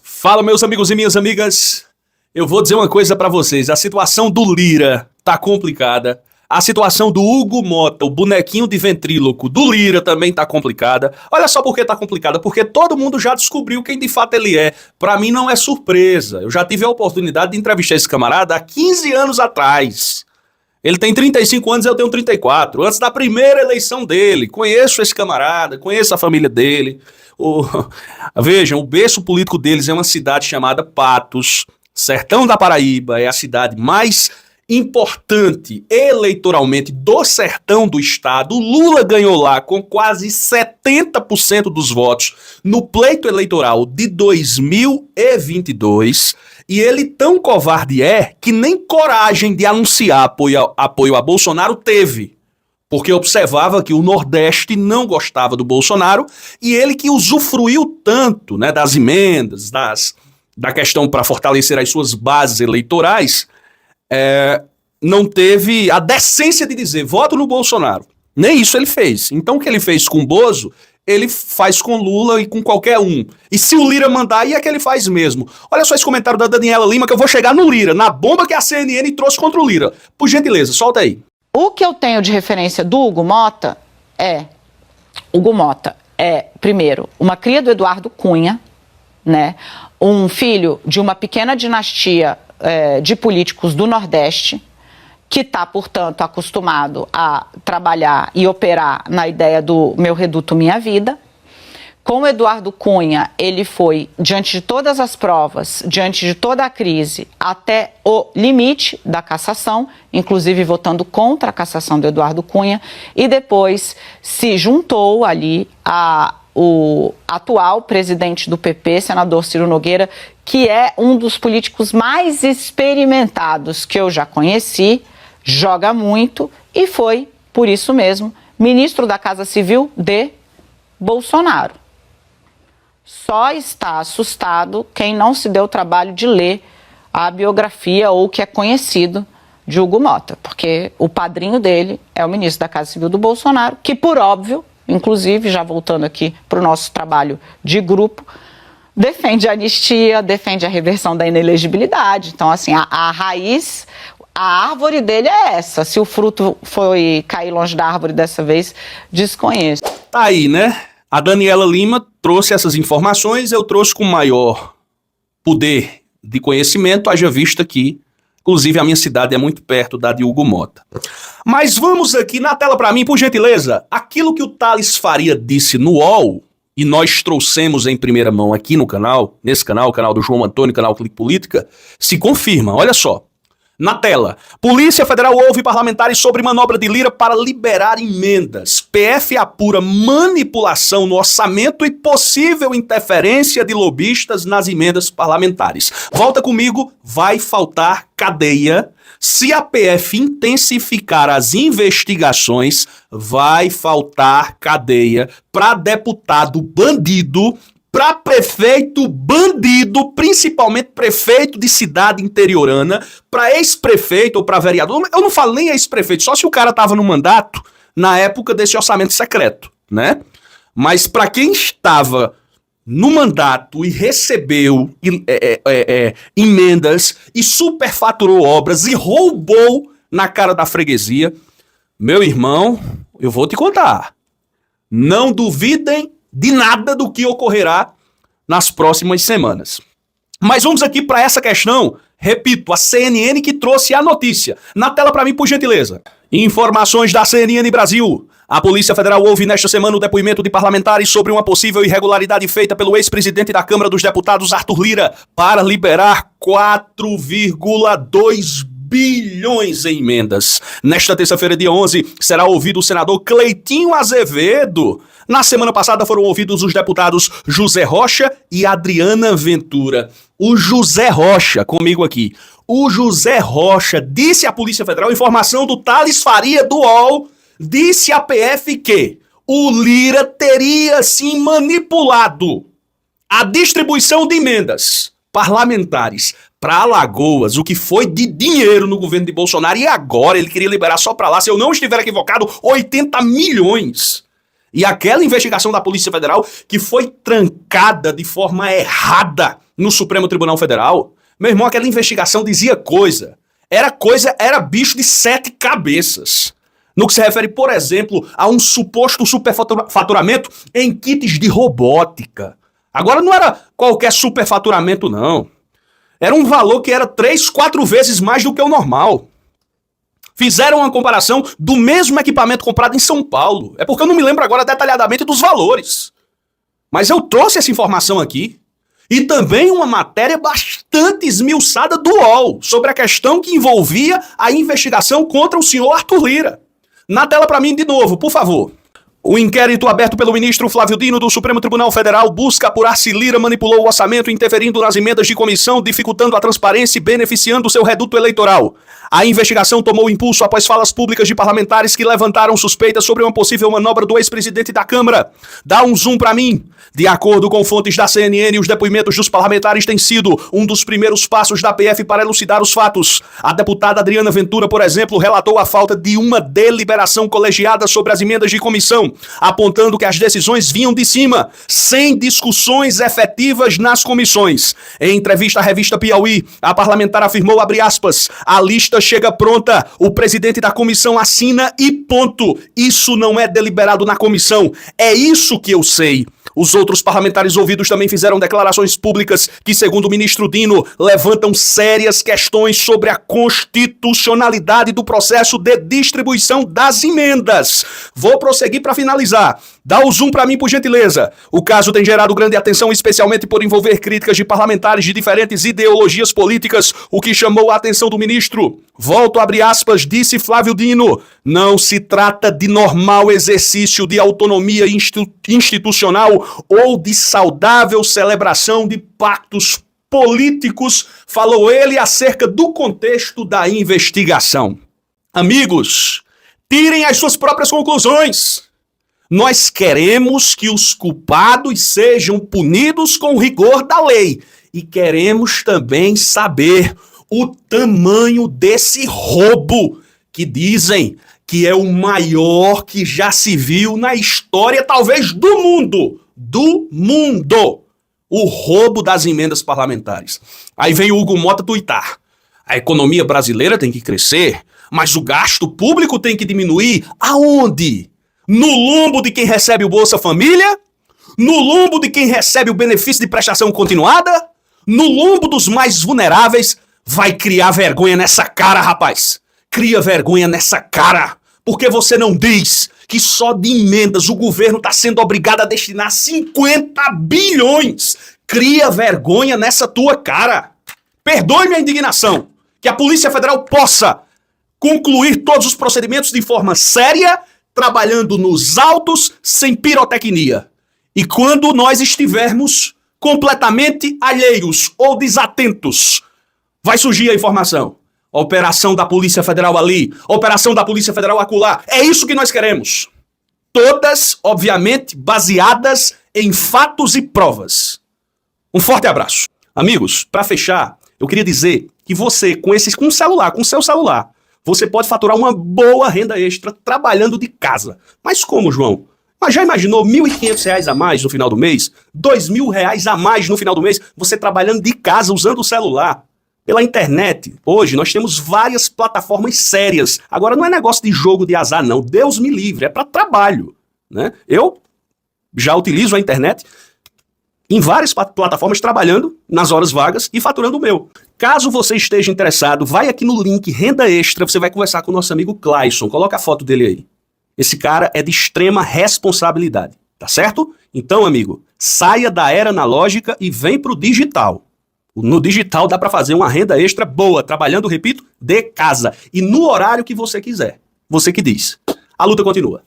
Fala, meus amigos e minhas amigas. Eu vou dizer uma coisa pra vocês. A situação do Lira tá complicada. A situação do Hugo Mota, o bonequinho de ventríloco do Lira, também tá complicada. Olha só por que tá complicada. Porque todo mundo já descobriu quem de fato ele é. Pra mim não é surpresa. Eu já tive a oportunidade de entrevistar esse camarada há 15 anos atrás. Ele tem 35 anos, eu tenho 34. Antes da primeira eleição dele. Conheço esse camarada, conheço a família dele. Vejam, o berço político deles é uma cidade chamada Patos. Sertão da Paraíba é a cidade mais importante eleitoralmente do sertão do estado. O Lula ganhou lá com quase 70% dos votos no pleito eleitoral de 2022. E ele tão covarde é que nem coragem de anunciar apoio a Bolsonaro teve. Porque observava que o Nordeste não gostava do Bolsonaro e ele que usufruiu tanto, né, das emendas, da questão para fortalecer as suas bases eleitorais, não teve a decência de dizer voto no Bolsonaro. Nem isso ele fez. Então o que ele fez com o Bozo, ele faz com Lula e com qualquer um. E se o Lira mandar, aí é que ele faz mesmo. Olha só esse comentário da Daniela Lima que eu vou chegar no Lira, na bomba que a CNN trouxe contra o Lira. Por gentileza, solta aí. O que eu tenho de referência do Hugo Mota é... Hugo Mota é, primeiro, uma cria do Eduardo Cunha, né? Um filho de uma pequena dinastia de políticos do Nordeste, que está, portanto, acostumado a trabalhar e operar na ideia do meu reduto, minha vida. Com o Eduardo Cunha, ele foi, diante de todas as provas, diante de toda a crise, até o limite da cassação, inclusive votando contra a cassação do Eduardo Cunha, e depois se juntou ali o atual presidente do PP, senador Ciro Nogueira, que é um dos políticos mais experimentados que eu já conheci, joga muito e foi, por isso mesmo, ministro da Casa Civil de Bolsonaro. Só está assustado quem não se deu o trabalho de ler a biografia ou que é conhecido de Hugo Mota, porque o padrinho dele é o ministro da Casa Civil do Bolsonaro, que por óbvio, inclusive, já voltando aqui para o nosso trabalho de grupo, defende a anistia, defende a reversão da inelegibilidade. Então, assim, a raiz, a árvore dele é essa. Se o fruto foi cair longe da árvore dessa vez, desconheço. Tá aí, né? A Daniela Lima trouxe essas informações, eu trouxe com maior poder de conhecimento, haja vista que, inclusive, a minha cidade é muito perto da de Hugo Mota. Mas vamos aqui na tela para mim, por gentileza. Aquilo que o Thales Faria disse no UOL, e nós trouxemos em primeira mão aqui no canal, nesse canal, o canal do João Antônio, canal Clique Política, se confirma. Olha só. Na tela, Polícia Federal ouve parlamentares sobre manobra de Lira para liberar emendas. PF apura manipulação no orçamento e possível interferência de lobistas nas emendas parlamentares. Volta comigo, vai faltar cadeia. Se a PF intensificar as investigações, vai faltar cadeia para deputado bandido, para prefeito bandido, principalmente prefeito de cidade interiorana, para ex-prefeito ou para vereador. Eu não falo nem ex-prefeito, só se o cara tava no mandato na época desse orçamento secreto, né? Mas para quem estava no mandato e recebeu emendas e superfaturou obras e roubou na cara da freguesia, meu irmão, eu vou te contar. Não duvidem de nada do que ocorrerá nas próximas semanas. Mas vamos aqui para essa questão, repito, a CNN que trouxe a notícia. Na tela para mim, por gentileza. Informações da CNN Brasil. A Polícia Federal ouve nesta semana o depoimento de parlamentares sobre uma possível irregularidade feita pelo ex-presidente da Câmara dos Deputados, Arthur Lira, para liberar 4,2 bilhões em emendas. Nesta terça-feira, dia 11, será ouvido o senador Cleitinho Azevedo. Na semana passada foram ouvidos os deputados José Rocha e Adriana Ventura. O José Rocha, comigo aqui, o José Rocha disse à Polícia Federal, informação do Thales Faria do UOL, disse à PF que o Lira teria sim manipulado a distribuição de emendas parlamentares para Alagoas, o que foi de dinheiro no governo de Bolsonaro, e agora ele queria liberar só para lá, se eu não estiver equivocado, 80 milhões. E aquela investigação da Polícia Federal que foi trancada de forma errada no Supremo Tribunal Federal, meu irmão, aquela investigação dizia coisa, era bicho de 7 cabeças. No que se refere, por exemplo, a um suposto superfaturamento em kits de robótica. Agora não era qualquer superfaturamento, não. Era um valor que era 3, 4 vezes mais do que o normal. Fizeram uma comparação do mesmo equipamento comprado em São Paulo. É porque eu não me lembro agora detalhadamente dos valores. Mas eu trouxe essa informação aqui. E também uma matéria bastante esmiuçada do UOL sobre a questão que envolvia a investigação contra o senhor Arthur Lira. Na tela para mim de novo, por favor. O inquérito aberto pelo ministro Flávio Dino do Supremo Tribunal Federal busca apurar se Lira manipulou o orçamento interferindo nas emendas de comissão, dificultando a transparência e beneficiando seu reduto eleitoral. A investigação tomou impulso após falas públicas de parlamentares que levantaram suspeitas sobre uma possível manobra do ex-presidente da Câmara. Dá um zoom para mim. De acordo com fontes da CNN, os depoimentos dos parlamentares têm sido um dos primeiros passos da PF para elucidar os fatos. A deputada Adriana Ventura, por exemplo, relatou a falta de uma deliberação colegiada sobre as emendas de comissão, apontando que as decisões vinham de cima, sem discussões efetivas nas comissões. Em entrevista à revista Piauí, a parlamentar afirmou, abre aspas, a lista chega pronta, o presidente da comissão assina e ponto. Isso não é deliberado na comissão. É isso que eu sei. Os outros parlamentares ouvidos também fizeram declarações públicas que, segundo o ministro Dino, levantam sérias questões sobre a constitucionalidade do processo de distribuição das emendas. Vou prosseguir para finalizar. Dá o zoom para mim, por gentileza. O caso tem gerado grande atenção, especialmente por envolver críticas de parlamentares de diferentes ideologias políticas, o que chamou a atenção do ministro. Volto a abrir aspas, disse Flávio Dino. Não se trata de normal exercício de autonomia institucional ou de saudável celebração de pactos políticos, falou ele acerca do contexto da investigação. Amigos, tirem as suas próprias conclusões. Nós queremos que os culpados sejam punidos com o rigor da lei e queremos também saber o tamanho desse roubo que dizem que é o maior que já se viu na história, talvez do mundo. Do mundo. O roubo das emendas parlamentares. Aí vem o Hugo Mota tuitar. A economia brasileira tem que crescer, mas o gasto público tem que diminuir. Aonde? No lombo de quem recebe o Bolsa Família? No lombo de quem recebe o benefício de prestação continuada? No lombo dos mais vulneráveis? Vai criar vergonha nessa cara, rapaz. Cria vergonha nessa cara. Porque você não diz que só de emendas o governo está sendo obrigado a destinar 50 bilhões. Cria vergonha nessa tua cara. Perdoe minha indignação. Que a Polícia Federal possa concluir todos os procedimentos de forma séria, trabalhando nos autos, sem pirotecnia. E quando nós estivermos completamente alheios ou desatentos, vai surgir a informação. Operação da Polícia Federal ali, operação da Polícia Federal acolá. É isso que nós queremos. Todas, obviamente, baseadas em fatos e provas. Um forte abraço. Amigos, para fechar, eu queria dizer que você, com seu celular, você pode faturar uma boa renda extra trabalhando de casa. Mas como, João? Mas já imaginou R$1.500 a mais no final do mês? R$2.000 a mais no final do mês? Você trabalhando de casa, usando o celular. Pela internet. Hoje nós temos várias plataformas sérias. Agora não é negócio de jogo de azar, não. Deus me livre. É para trabalho. Né? Eu já utilizo a internet em várias plataformas trabalhando nas horas vagas e faturando o meu. Caso você esteja interessado, vai aqui no link Renda Extra, você vai conversar com o nosso amigo Clayson. Coloca a foto dele aí. Esse cara é de extrema responsabilidade, tá certo? Então, amigo, saia da era analógica e vem pro digital. No digital dá para fazer uma renda extra boa, trabalhando, repito, de casa. E no horário que você quiser. Você que diz. A luta continua.